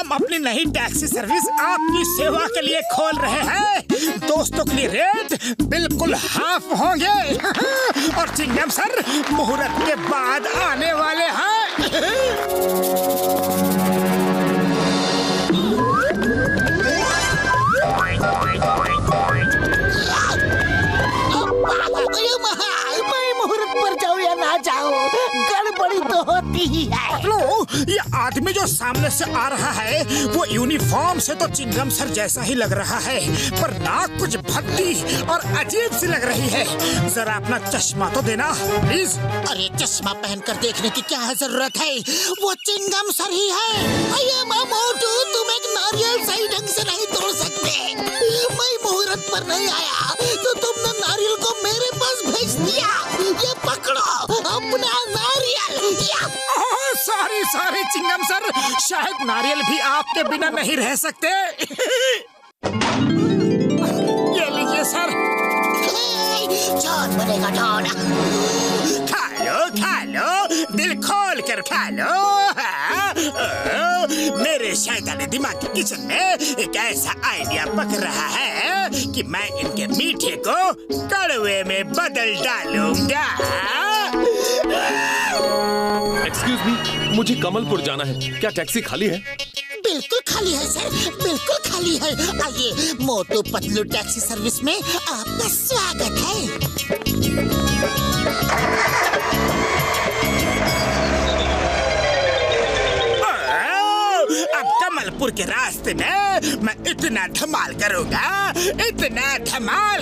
हम अपनी नई टैक्सी सर्विस आपकी सेवा के लिए खोल रहे हैं। दोस्तों के लिए रेट बिल्कुल हाफ होंगे और चिंगम सर मुहूर्त के बाद आने वाले हैं। मैं मुहूर्त पर जाऊँ या ना जाऊँ, गड़बड़ी तो होती ही है। लो, ये आदमी जो सामने से आ रहा है वो यूनिफॉर्म से तो चिंगम सर जैसा ही लग रहा है, पर नाक कुछ भद्दी और अजीब सी लग रही है। जरा अपना चश्मा तो देना प्लीज। अरे चश्मा पहनकर देखने की क्या जरूरत है, वो चिंगम सर ही है। अये मोटू, तुम एक नारियल सही ढंग से नहीं तोड़ सकते। मैं मुहूर्त पर नहीं आया तो तुमने नारियल को मेरे पास भेज दिया। ये पकड़ो अपना नारियल। सॉरी चिंगम सर, शायद नारियल भी आपके बिना नहीं रह सकते। ये लीजिए सर। जान बनेगा जान। खा लो, दिल खोल कर खा लो। मेरे शैतानी दिमाग के किचन में एक ऐसा आइडिया पक रहा है कि मैं इनके मीठे को कड़वे में बदल डालूंगा। एक्सक्यूज मी, मुझे कमलपुर जाना है, क्या टैक्सी खाली है? बिल्कुल खाली है सर, बिल्कुल खाली है। आइए, मोटू पतलू टैक्सी सर्विस में आपका स्वागत है। अब कमलपुर के रास्ते में मैं इतना धमाल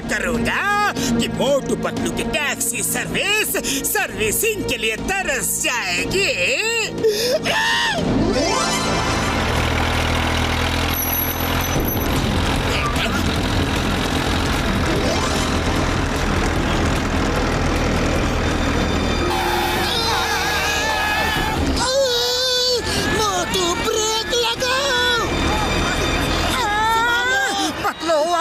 करूंगा कि मोटू पतलू की टैक्सी सर्विसिंग के लिए तरस जाएगी।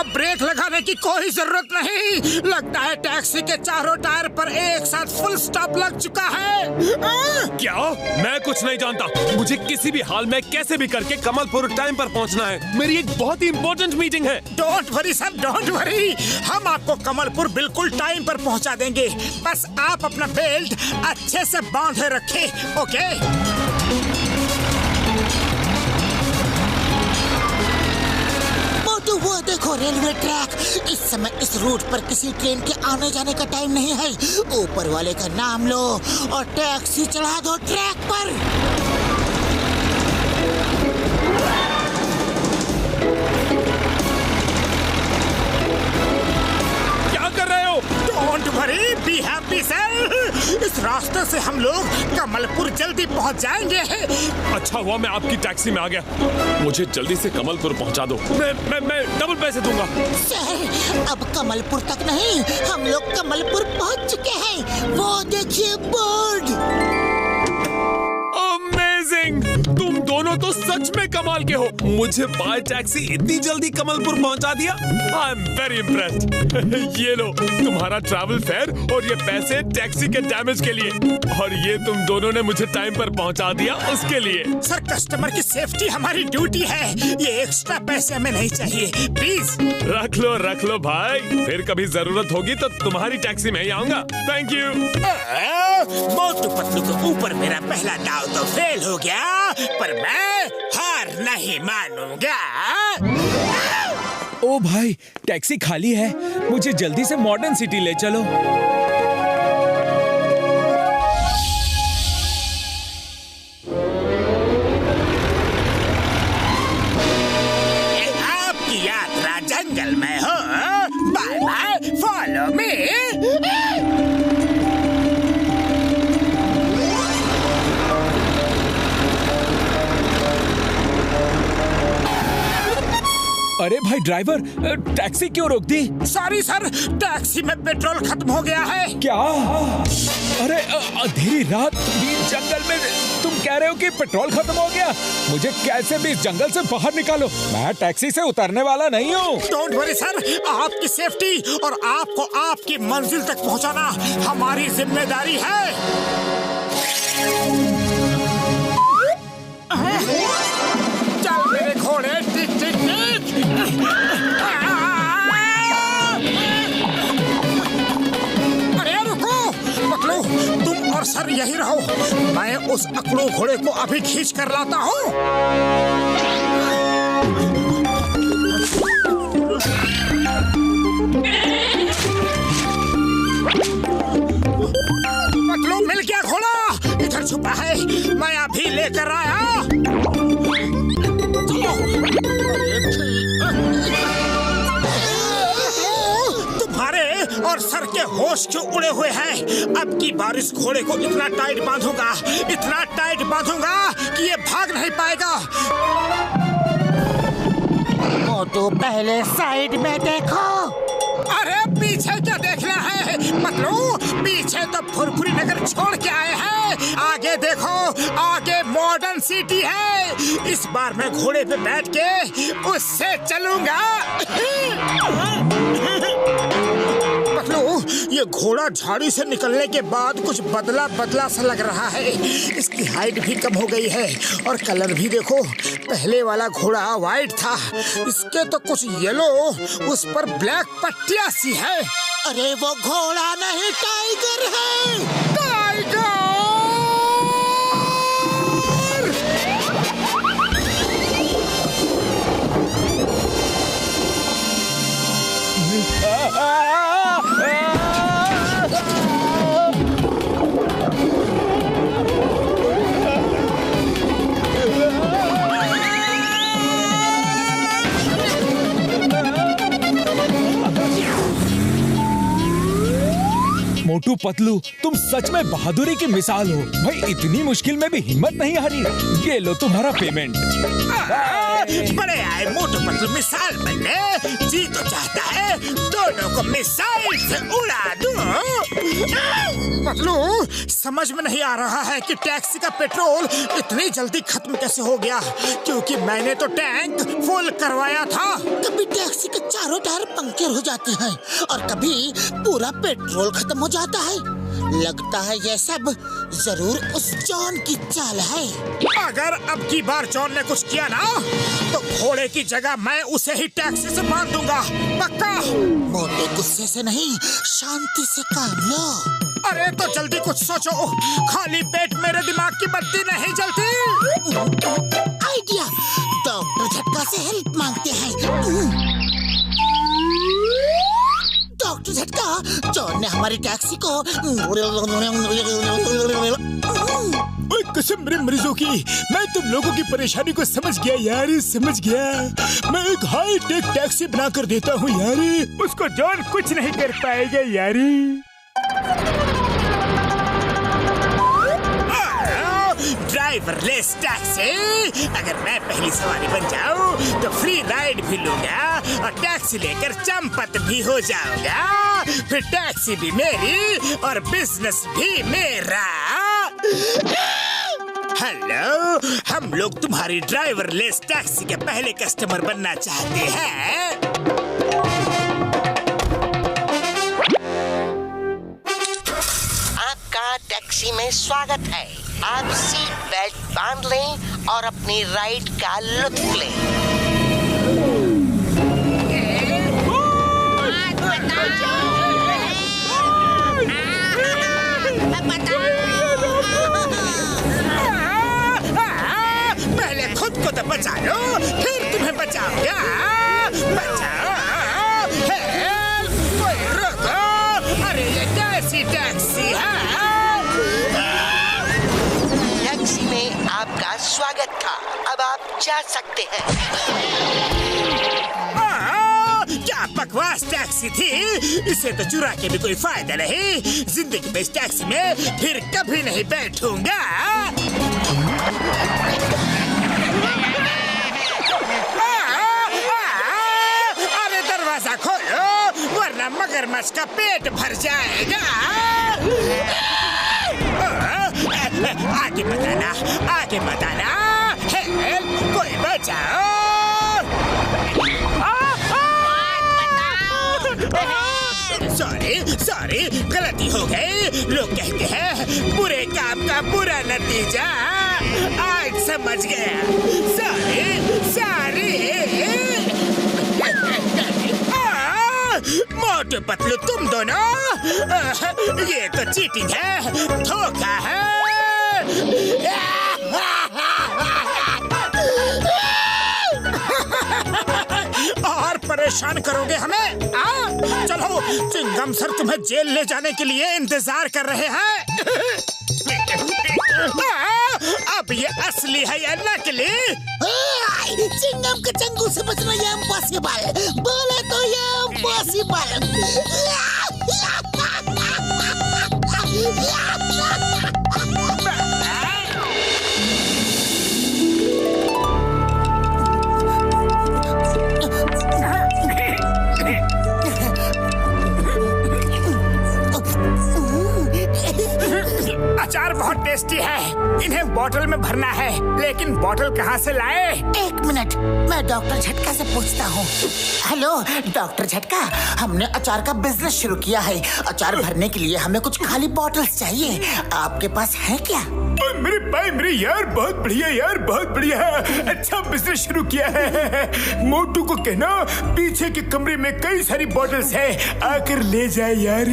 ब्रेक लगाने की कोई जरूरत नहीं। लगता है टैक्सी के चारों टायर पर एक साथ फुल स्टॉप लग चुका है। क्या? मैं कुछ नहीं जानता। मुझे किसी भी हाल में कैसे भी करके कमलपुर टाइम पर पहुंचना है। मेरी एक बहुत ही इम्पोर्टेंट मीटिंग है। Don't worry sir, don't worry. हम आपको कमलपुर बिल्कुल टाइम पर पहुंचा देंगे। बस आप अपना बेल्ट अच्छे से बांधे रखें, ओके? वो देखो रेलवे ट्रैक। इस समय इस रूट पर किसी ट्रेन के आने जाने का टाइम नहीं है। ऊपर वाले का नाम लो और टैक्सी चढ़ा दो ट्रैक पर। क्या कर रहे हो? Don't worry, be happy sir. इस रास्ते से हम लोग कमलपुर जल्दी पहुंच जाएंगे। अच्छा हुआ मैं आपकी टैक्सी में आ गया। मुझे जल्दी से कमलपुर पहुंचा दो। मैं डबल पैसे दूंगा। सर, अब कमलपुर तक नहीं, हम लोग कमलपुर पहुंच चुके हैं। वो देखिए बोर्ड। अमेजिंग! तुम दोनों तो सच में कमाल के हो। मुझे बाय टैक्सी इतनी जल्दी कमलपुर पहुंचा दिया। I am very impressed. ये लो तुम्हारा ट्रैवल फेयर और ये पैसे टैक्सी के डैमेज के लिए, और ये तुम दोनों ने मुझे टाइम पर पहुंचा दिया उसके लिए। सर, कस्टमर की सेफ्टी हमारी ड्यूटी है। ये एक्स्ट्रा पैसे हमें नहीं चाहिए, प्लीज। रख लो भाई, फिर कभी जरूरत होगी तो तुम्हारी टैक्सी में ही आऊंगा। Thank you. मोटू पतलू के ऊपर मेरा पहला दाव तो फेल हो गया, पर मैं हार नहीं मानूंगा। ओ भाई, टैक्सी खाली है, मुझे जल्दी से मॉडर्न सिटी ले चलो। आपकी यात्रा जंगल में हो। Bye bye, follow me. अरे भाई ड्राइवर, टैक्सी क्यों रोक दी? सॉरी सर, टैक्सी में पेट्रोल खत्म हो गया है। क्या? अरे अंधेरी रात बीच जंगल में तुम कह रहे हो कि पेट्रोल खत्म हो गया? मुझे कैसे भी इस जंगल से बाहर निकालो, मैं टैक्सी से उतरने वाला नहीं हूँ। डोंट वरी सर, आपकी सेफ्टी और आपको आपकी मंजिल तक पहुँचाना हमारी जिम्मेदारी है। चल अरे रुको पतलू, तुम और सर यही रहो, मैं उस अकड़ू घोड़े को अभी खींच कर लाता हूँ। पतलू मिल गया घोड़ा, इधर छुपा है, मैं अभी लेकर आया। चलो। तुम्हारे और सर के होश क्यों उड़े हुए हैं? अब की बार इस घोड़े को इतना टाइट बांधूंगा, इतना टाइट बांधूंगा कि ये भाग नहीं पाएगा। मोटू पहले साइड में देखो। अरे पीछे क्या देखना है पतलू? पीछे तो फुरफुरी नगर छोड़ के आए हैं, आगे देखो, आगे मॉडर्न सिटी है। इस बार मैं घोड़े पे बैठ के उससे चलूंगा। पतलू, ये घोड़ा झाड़ी से निकलने के बाद कुछ बदला बदला सा लग रहा है। इसकी हाइट भी कम हो गई है और कलर भी देखो, पहले वाला घोड़ा वाइट था, इसके तो कुछ येलो, उस पर ब्लैक पट्टियां सी है। अरे वो घोड़ा नहीं, टाइगर है। टाइगर! मोटू पतलू, तुम सच में बहादुरी की मिसाल हो भाई। इतनी मुश्किल में भी हिम्मत नहीं हारी। ये लो तुम्हारा पेमेंट। बड़े आए मोटू पतलू मिसाल बनने, जी तो चाहता है दोनों को मिसाइल से उड़ा दूं। पतलू, समझ में नहीं आ रहा है कि टैक्सी का पेट्रोल इतनी जल्दी खत्म कैसे हो गया, क्योंकि मैंने तो टैंक फुल करवाया था। कभी टैक्सी के चारों टायर पंक्चर हो जाते हैं और कभी पूरा पेट्रोल खत्म हो जाता है। लगता है ये सब जरूर उस जॉन की चाल है। अगर अब की बार जॉन ने कुछ किया ना, तो घोड़े की जगह मैं उसे ही टैक्सी से बांध दूंगा, पक्का। मोटे गुस्से से नहीं, शांति से काम लो। अरे तो जल्दी कुछ सोचो, खाली पेट मेरे दिमाग की बत्ती नहीं जलती। आइडिया, डॉक्टर झटका से हेल्प मांगते हैं। डॉक्टर झटका, जॉन ने हमारी टैक्सी को कसम मेरे मरीजों की, मैं तुम लोगों की परेशानी को समझ गया यार, समझ गया। मैं एक हाई टेक टैक्सी बना कर देता हूँ यार, उसको जॉन कुछ नहीं कर पाएगा यार। ड्राइवरलेस टैक्सी, अगर मैं पहली सवारी बन जाऊं तो फ्री राइड भी लूंगा और टैक्सी लेकर चंपत भी हो जाऊंगा। फिर टैक्सी भी मेरी और बिजनेस भी मेरा। हेलो, हम लोग तुम्हारी ड्राइवरलेस टैक्सी के पहले कस्टमर बनना चाहते हैं। आपका टैक्सी में स्वागत है। आप सीट बेल्ट बांध लें और अपनी राइड का लुत्फ लें। पहले खुद को तो बचा लो, फिर तुम्हें बचाऊंगा। बचाओ, हेल्प, कोई रोको। अरे ये कैसी टैक्सी है? टैक्सी में आपका स्वागत था, अब आप जा सकते हैं। क्या बकवास टैक्सी थी, इसे तो चुरा के भी कोई फायदा नहीं। जिंदगी में इस टैक्सी में फिर कभी नहीं बैठूंगा। अरे दरवाजा खोलो वरना मगरमच्छ का पेट भर जाएगा। आगे बताना, आगे बताना। हेल्प, कोई बचाओ। सॉरी, गलती हो गई। लोग कहते हैं बुरे काम का बुरा नतीजा। आज समझ गया। सॉरी। मोटू पतलू तुम दोनों, ये तो चीटिंग है, धोखा है। और परेशान करोगे हमें? चलो, चिंगम सर तुम्हें जेल ले जाने के लिए इंतजार कर रहे हैं। अब ये असली है या नकली? चिंगम के चंगुल से बचना ये इम्पॉसिबल, बोले तो ये इम्पॉसिबल। अचार बहुत टेस्टी है, इन्हें बोतल में भरना है, लेकिन बोतल कहाँ से लाए? एक मिनट, मैं डॉक्टर झटका से पूछता हूँ। हेलो डॉक्टर झटका, हमने अचार का बिजनेस शुरू किया है। अचार भरने के लिए हमें कुछ खाली बोतल्स चाहिए, आपके पास है क्या? मेरे भाई मेरे यार, बहुत बढ़िया यार, बहुत बढ़िया, अच्छा बिजनेस शुरू किया है। मोटू को कहना पीछे के कमरे में कई सारी बोतल्स है, आकर ले जाए यार।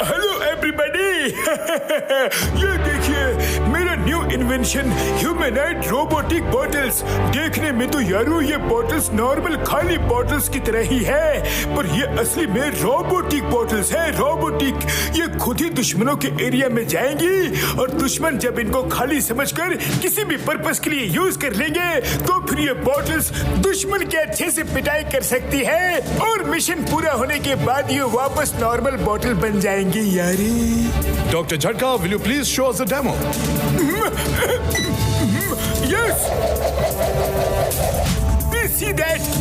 हेलो एवरीबॉडी, ये देखिए मेरा न्यू इन्वेंशन ह्यूमैनॉइड रोबोटिक बॉटल्स। देखने में तो यारो ये बॉटल्स नॉर्मल खाली बॉटल्स की तरह ही है, पर ये असली में रोबोटिक बॉटल्स है, रोबोटिक। ये खुद ही दुश्मनों के एरिया में जाएंगी और दुश्मन जब इनको खाली समझकर किसी भी पर्पस के लिए यूज कर लेंगे तो फिर ये बॉटल्स दुश्मन के अच्छे से पिटाई कर सकती है और मिशन पूरा होने के बाद ये वापस नॉर्मल बॉटल बन जाएंगी यारी। Dr. Jhatka, will you please show us the demo? Yes! Please see that!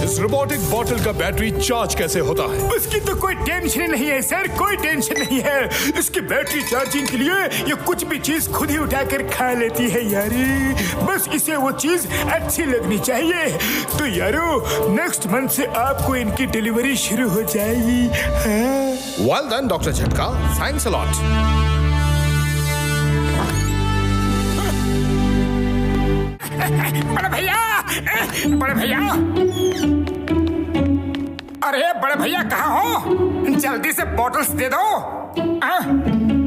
इस रोबोटिक बॉटल का बैटरी चार्ज कैसे होता है? उसकी तो कोई टेंशन नहीं है सर, कोई टेंशन नहीं है। इसकी बैटरी चार्जिंग के लिए ये कुछ भी चीज खुद ही उठाकर खा लेती है यारी, बस इसे वो चीज अच्छी लगनी चाहिए। तो यारो नेक्स्ट मंथ से आपको इनकी डिलीवरी शुरू हो जाएगी। Well done, Dr. Jhatka. Thanks a lot. बड़े भैया, बड़े भैया, अरे बड़े भैया कहाँ हो? जल्दी से बॉटल्स दे दो।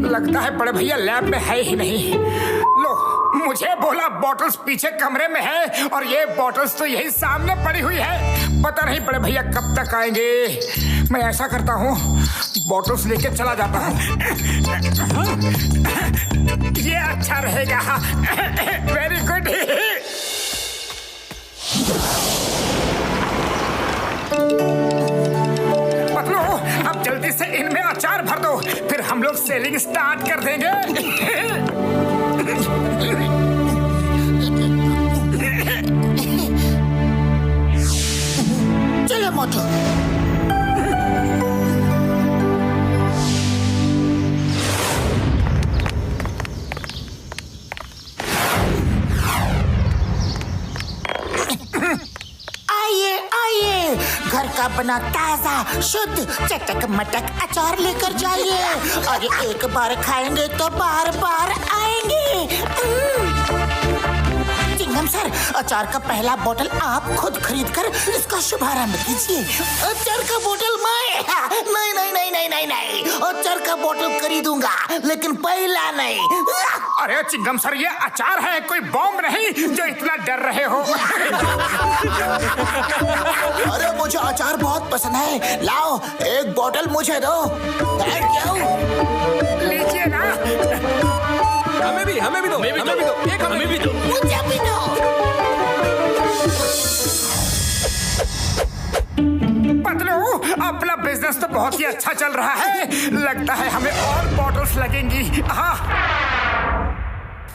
लगता है बड़े भैया लैब में है ही नहीं। लो, मुझे बोला बॉटल्स पीछे कमरे में है और ये बॉटल्स तो यही सामने पड़ी हुई है। पता नहीं बड़े भैया कब तक आएंगे। मैं ऐसा करता हूँ, बॉटल्स लेके चला जाता हूँ। ये अच्छा रहेगा। Very good. पतलू, अब जल्दी से इनमें अचार भर दो, फिर हम लोग सेलिंग स्टार्ट कर देंगे। चलो मोटू। घर का बना ताजा शुद्ध चटक मटक अचार लेकर जाइए और एक बार खाएंगे तो बार बार आएंगे। चिंगम सर, अचार का पहला बोतल आप खुद खरीदकर इसका शुभारंभ कीजिए। अचार का बोतल मैं नहीं नहीं नहीं नहीं नहीं नहीं, अचार का बोतल खरीदूंगा लेकिन पहला नहीं। अरे चिंगम सर, ये अचार है, कोई बॉम्ब नहीं जो इतना डर रहे हो। अरे मुझे अचार बहुत पसंद है, लाओ एक बोतल मुझे दो। Thank you. लीजिए ना। हमें भी दो, हमें भी दो, एक हमें भी दो। मुझे भी दो। पतलू, अपना बिजनेस तो बहुत ही अच्छा चल रहा है, लगता है हमें और बॉटल्स लगेंगी। हाँ।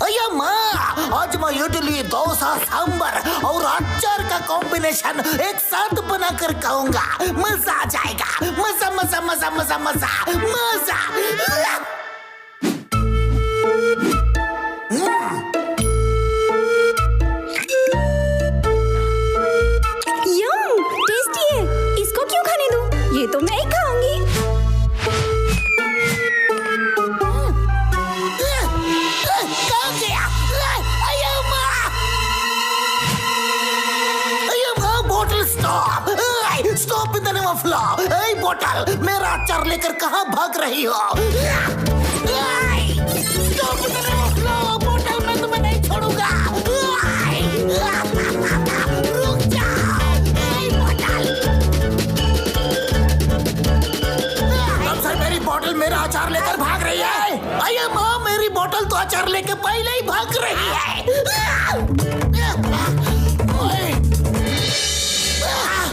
अया माँ, आज मैं इडली, डोसा, सांबर और अचार का कॉम्बिनेशन एक साथ बनाकर खाऊंगा। मजा आ जाएगा, मजा मजा मजा मजा मजा मजा। यम, टेस्टी है, इसको क्यों खाने दूं? ये तो मैं ही खाऊंगी। कहाँ गया? मेरा अचार लेकर कहाँ भाग रही हो? बोतल में तुम्हें नहीं छोड़ूंगा। रुक जाओ, बोतल। मेरी बोतल मेरा अचार लेकर भाग रही है। अये माँ, मेरी बोतल तो अचार लेके पहले ही भाग रही है।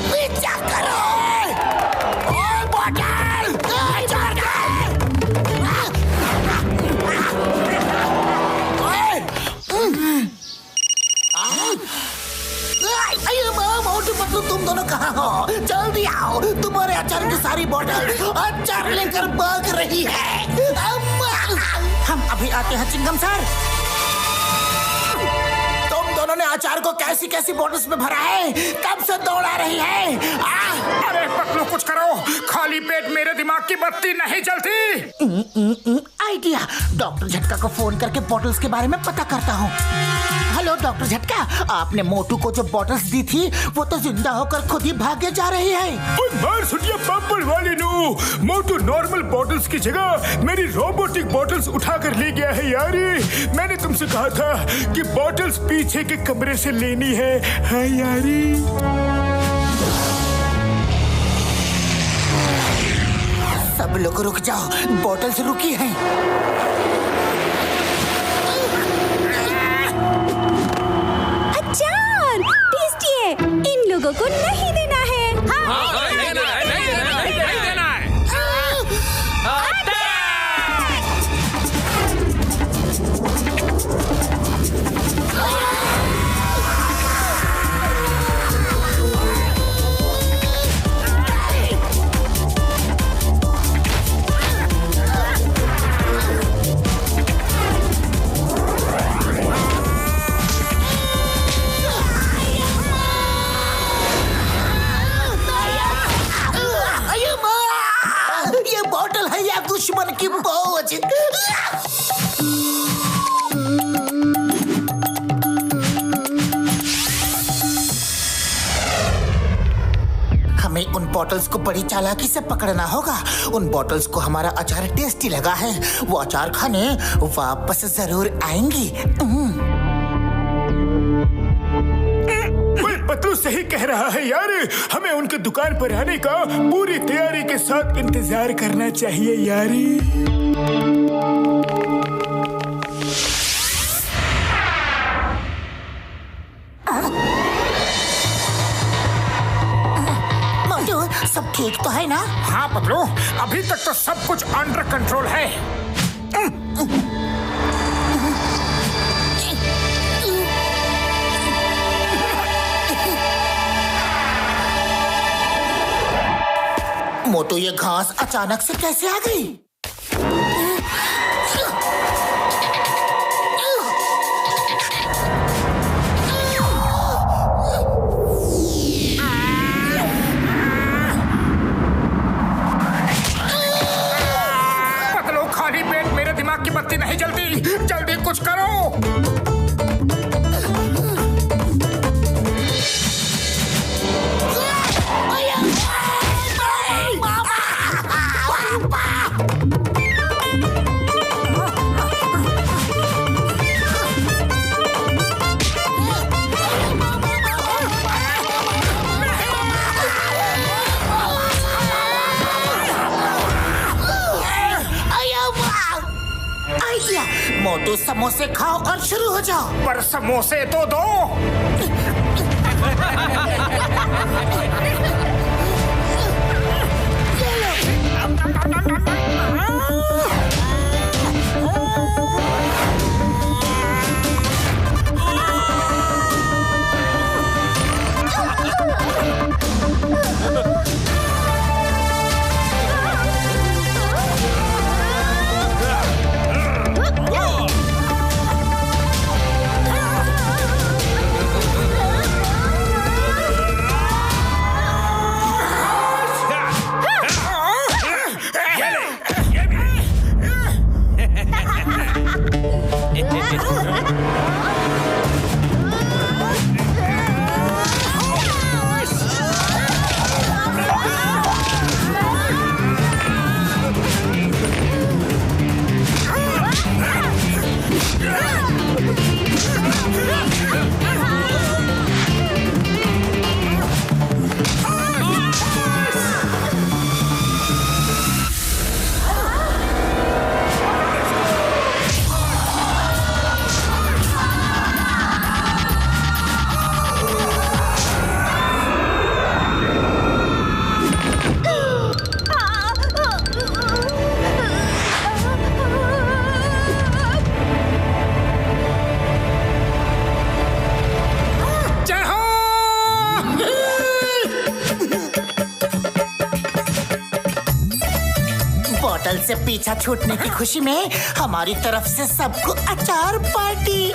पीछा करो। ओए बोतल, अचार दे। अये माँ, मोटू पतलू, तुम दोनों कहाँ हो? जल्दी आओ, तुम्हारे अचार की सारी बोतल अचार लेकर भाग रही है। हम अभी आते हैं चिंगम सर। तुम दोनों ने अचार को कैसी कैसी बोतल्स में भरा है? कब से दौड़ा रही है? अरे पतलू, कुछ करो, खाली पेट मेरे दिमाग की बत्ती नहीं जलती। आइडिया, डॉक्टर झटका को फोन करके बॉटल्स के बारे में पता करता हूँ। हेलो डॉक्टर झटका, आपने मोटू को जो बॉटल्स दी थी वो तो जिंदा होकर खुद ही भागे जा रही है। मार सुनिए बम्बल वाली नू, मोटू नॉर्मल बॉटल्स की जगह मेरी रोबोटिक बॉटल्स उठाकर ले गया है यारी। मैंने तुमसे कहा था कि बॉटल्स पीछे के कमरे से लेनी है, हाँ यारी। सब लोग रुक जाओ, बॉटल्स रुकी हैं। अचार टेस्टी है, इन लोगों को नहीं देना है। हाँ, नहीं देना है। दुश्मन की पहुंच। हमें उन बॉटल्स को बड़ी चालाकी से पकड़ना होगा। उन बॉटल्स को हमारा अचार टेस्टी लगा है, वो अचार खाने वापस जरूर आएंगी। पतलू सही कह रहा है यार, हमें उनके दुकान पर आने का पूरी तैयारी के साथ इंतजार करना चाहिए यारी। मोटू, सब ठीक तो है ना? हाँ पतलू, अभी तक तो सब कुछ अंडर कंट्रोल है। मोटू, ये घास अचानक से कैसे आ गई? पतलू, खाली पेट मेरे दिमाग की बत्ती नहीं जलती, जल्दी कुछ करो। मोटू, समोसे खाओ और शुरू हो जाओ। पर समोसे तो दो। पीछा छूटने की खुशी में हमारी तरफ से सबको अचार पार्टी।